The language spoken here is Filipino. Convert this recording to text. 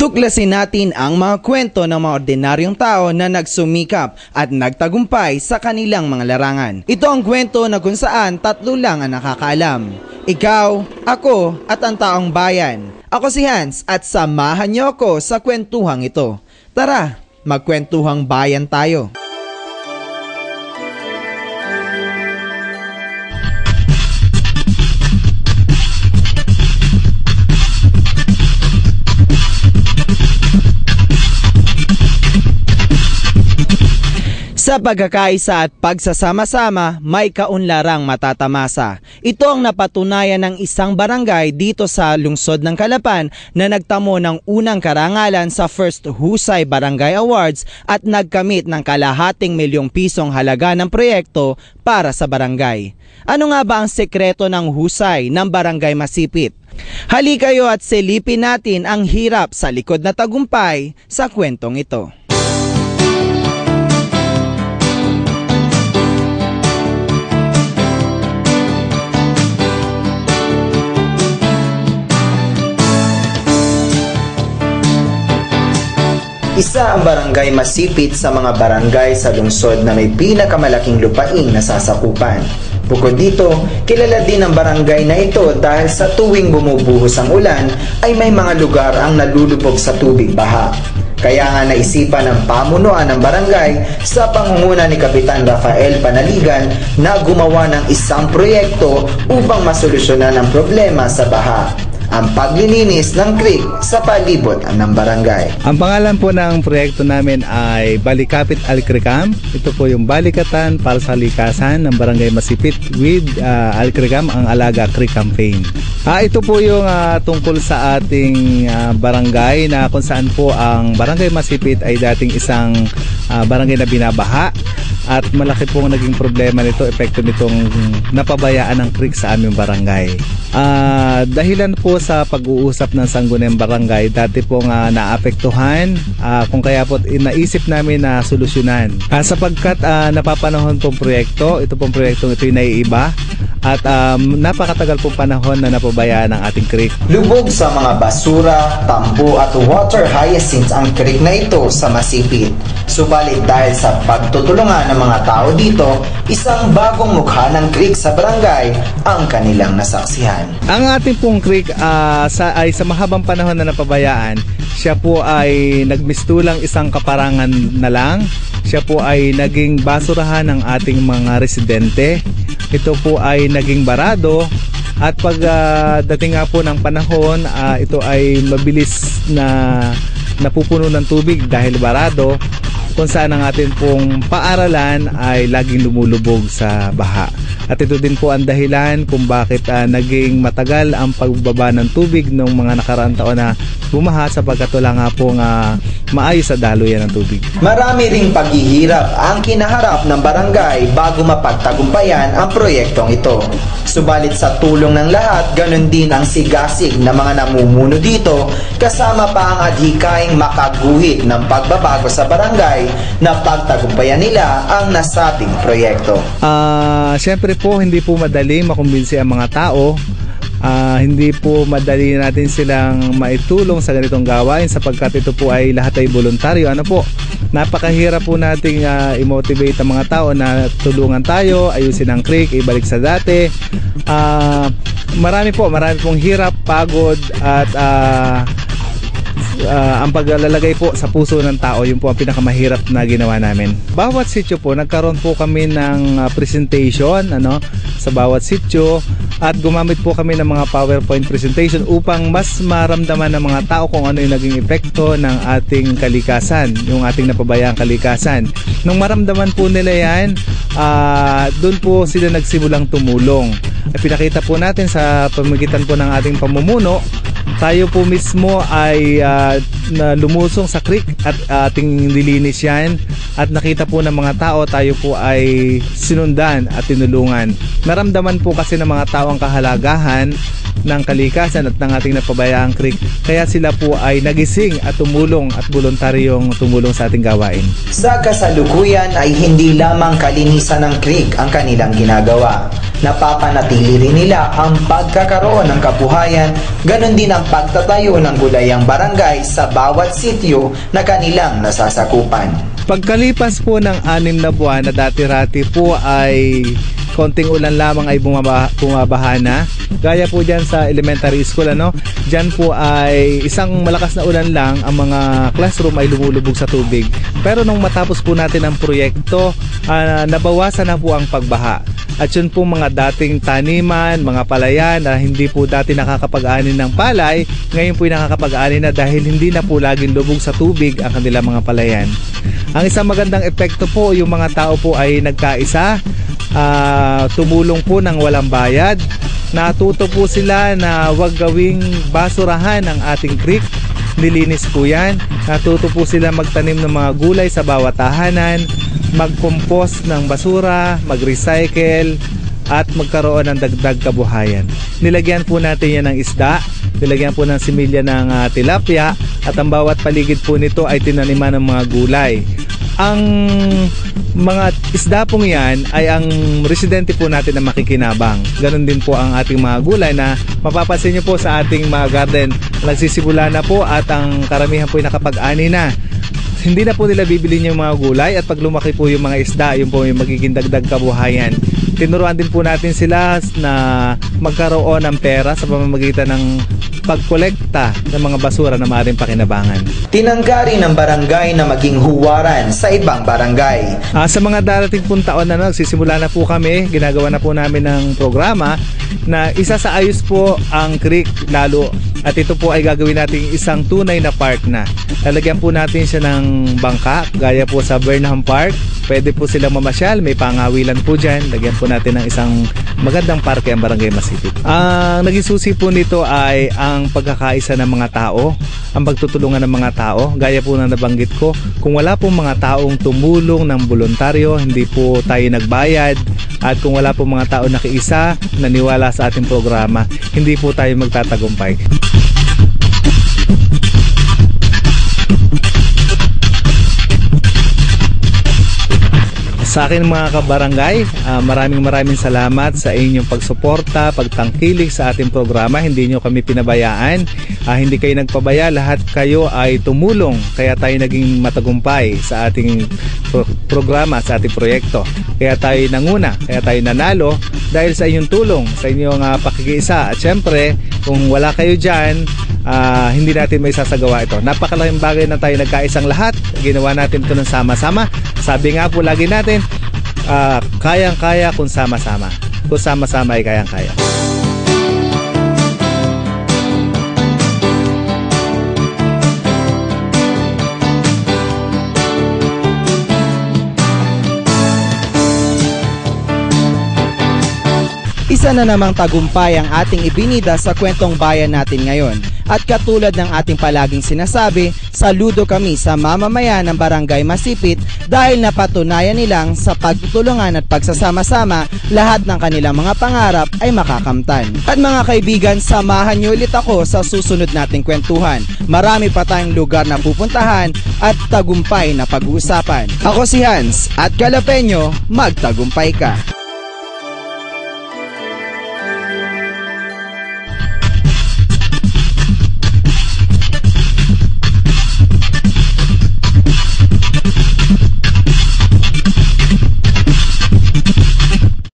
Tuklasin natin ang mga kwento ng mga ordinaryong tao na nagsumikap at nagtagumpay sa kanilang mga larangan. Ito ang kwento na kung saan tatlo lang ang nakakaalam. Ikaw, ako, at ang taong bayan. Ako si Hans at samahan niyo ako sa kwentuhang ito. Tara, magkwentuhang bayan tayo. Sa pagkakaisa at pagsasama-sama, may kaunlarang matatamasa. Ito ang napatunayan ng isang barangay dito sa lungsod ng Calapan na nagtamo ng unang karangalan sa First Husay Barangay Awards at nagkamit ng kalahating milyong pisong halaga ng proyekto para sa barangay. Ano nga ba ang sekreto ng husay ng Barangay Masipit? Halika kayo at silipin natin ang hirap sa likod na tagumpay sa kwentong ito. Isa ang Barangay Masipit sa mga barangay sa lungsod na may pinakamalaking lupain na sasakupan. Bukod dito, kilala din ang barangay na ito dahil sa tuwing bumubuhos ang ulan ay may mga lugar ang nalulubog sa tubig baha. Kaya nga naisipan ng pamunuan ng barangay sa pangunguna ni Kapitan Rafael Panaligan na gumawa ng isang proyekto upang masolusyonan ang problema sa baha. Ang paglilinis ng creek sa palibot ng barangay. Ang pangalan po ng proyekto namin ay Balikapit Alkrikam. Ito po yung balikatan para sa likasan ng Barangay Masipit with Alkrikam, ang Alaga Creek Campaign. Ito po yung tungkol sa ating barangay na kung saan po ang Barangay Masipit ay dating isang barangay na binabaha at malaki pong naging problema nito, epekto nitong napabayaan ng creek sa aming barangay. Dahilan po sa pag-uusap ng Sangguniang Barangay, dati pong naapektuhan, kung kaya po naisip namin na solusyonan. Sapagkat napapanahon pong proyekto, ito pong proyektong ito yung naiiba at napakatagal pong panahon na napabayaan ng ating creek. Lubog sa mga basura, tambo at water hyacinths ang creek na ito sa Masipit. Subalit dahil sa pagtutulungan ng mga tao dito, isang bagong mukha ng creek sa barangay ang kanilang nasaksihan. Ang ating pong creek ay sa mahabang panahon na napabayaan, siya po ay nagmistulang isang kaparangan na lang. Siya po ay naging basurahan ng ating mga residente. Ito po ay naging barado at pag dating nga po ng panahon, ito ay mabilis na napupuno ng tubig dahil barado, kung saan ang atin pong paaralan ay laging lumulubog sa baha. At ito din po ang dahilan kung bakit naging matagal ang pagbaba ng tubig ng mga nakaraang taon na bumaha, sapagkat wala nga pong maayos sa daluyan ng tubig. Marami ring paghihirap ang kinaharap ng barangay bago mapagtagumpayan ang proyektong ito. Subalit sa tulong ng lahat, ganun din ang sigasig ng mga namumuno dito, kasama pa ang adhikaing makaguhit ng pagbabago sa barangay na pagtagumpayan nila ang nasabing proyekto. Siyempre po, hindi po madali makumbinsi ang mga tao. Hindi po madali natin silang maitulong sa ganitong gawain, sapagkat ito po ay lahat ay voluntaryo. Napakahirap po nating i-motivate ang mga tao na tulungan tayo, ayusin ang creek, ibalik sa dati. Marami pong hirap, pagod at ang paglalagay po sa puso ng tao, yun po ang pinakamahirap na ginawa namin. Bawat sityo po, nagkaroon po kami ng presentation sa bawat sityo, at gumamit po kami ng mga PowerPoint presentation upang mas maramdaman ng mga tao kung ano yung naging epekto ng ating kalikasan, yung ating napabayang kalikasan. Nung maramdaman po nila yan, doon po sila nagsimulang tumulong. Pinakita po natin sa pamagitan po ng ating pamumuno, tayo po mismo ay lumusong sa creek at ating nilinis yan, at nakita po ng mga tao, tayo po ay sinundan at tinulungan. Naramdaman po kasi ng mga tao ang kahalagahan ng kalikasan at ng ating napabayaang creek. Kaya sila po ay nagising at tumulong at voluntaryong tumulong sa ating gawain. Sa kasalukuyan ay hindi lamang kalinisan ng creek ang kanilang ginagawa. Napapanatili rin nila ang pagkakaroon ng kabuhayan, ganon din ang pagtatayo ng gulayang barangay sa bawat sityo na kanilang nasasakupan. Pagkalipas po ng 6 na buwan na dati-rati po ay konting ulan lamang ay bumabaha na. Gaya po dyan sa elementary school, dyan po ay isang malakas na ulan lang, ang mga classroom ay lumulubog sa tubig. Pero nung matapos po natin ang proyekto, nabawasan na po ang pagbaha. At yun po mga dating taniman, mga palayan na hindi po dati nakakapag-ani ng palay, ngayon po ay nakakapag-ani na dahil hindi na po laging lubog sa tubig ang kanilang mga palayan. Ang isang magandang epekto po, yung mga tao po ay nagkaisa, tumulong po ng walang bayad. Natuto po sila na huwag gawing basurahan ang ating creek. Nilinis po yan. Natuto po sila magtanim ng mga gulay sa bawat tahanan, mag-compost ng basura, mag-recycle, at magkaroon ng dagdag kabuhayan. Nilagyan po natin yan ng isda, nilagyan po ng similya ng tilapia, at ang bawat paligid po nito ay tinaniman ng mga gulay. Ang mga isda pong yan ay ang residente po natin na makikinabang. Ganon din po ang ating mga gulay na mapapansin nyo po sa ating mga garden. Nagsisimula na po at ang karamihan po ay nakapag-ani na. Hindi na po nila bibili yung mga gulay at pag lumaki po yung mga isda, yun po yung magiging dagdag kabuhayan. Tinuruan din po natin sila na magkaroon ng pera sa pamamagitan ng pagkolekta ng mga basura na maaaring pakinabangan. Tinanggari ng barangay na maging huwaran sa ibang barangay. Sa mga darating pong taon na nagsisimula na po kami, ginagawa na po namin ng programa na isa sa ayos po ang creek lalo, at ito po ay gagawin natin isang tunay na park na. Lalagyan po natin siya ng bangka, gaya po sa Burnham Park. Pwede po silang mamasyal, may pangawilan po dyan. Lagyan po natin ng isang magandang parke ang Barangay Masipit. Ang naging susi po nito ay ang pagkakaisa ng mga tao, ang pagtutulungan ng mga tao. Gaya po na nabanggit ko, kung wala pong mga taong tumulong ng voluntaryo, hindi po tayo nagbayad, at kung wala pong mga tao nakiisa, naniwala sa ating programa, hindi po tayo magtatagumpay. Sa akin mga kabarangay, maraming salamat sa inyong pagsuporta, pagtangkilik sa ating programa. Hindi nyo kami pinabayaan, hindi kayo nagpabaya, lahat kayo ay tumulong. Kaya tayo naging matagumpay sa ating programa, sa ating proyekto. Kaya tayo nanguna, kaya tayo nanalo dahil sa inyong tulong, sa inyong pakikiisa. At syempre, kung wala kayo dyan, hindi natin may sasagawa ito. Napakalaking bagay na tayo nagkaisang lahat. Ginawa natin ito ng sama-sama. Sabi nga po lagi natin, kayang-kaya kung sama-sama. Kung sama-sama ay kayang-kaya. Isa na namang tagumpay ang ating ibinida sa kwentong bayan natin ngayon. At katulad ng ating palaging sinasabi, saludo kami sa mamamayan ng Barangay Masipit dahil napatunayan nilang sa pagtutulungan at pagsasama-sama, lahat ng kanilang mga pangarap ay makakamtan. At mga kaibigan, samahan niyo ulit ako sa susunod nating kwentuhan. Marami pa tayong lugar na pupuntahan at tagumpay na pag-uusapan. Ako si Hans at Kalapeño, magtagumpay ka!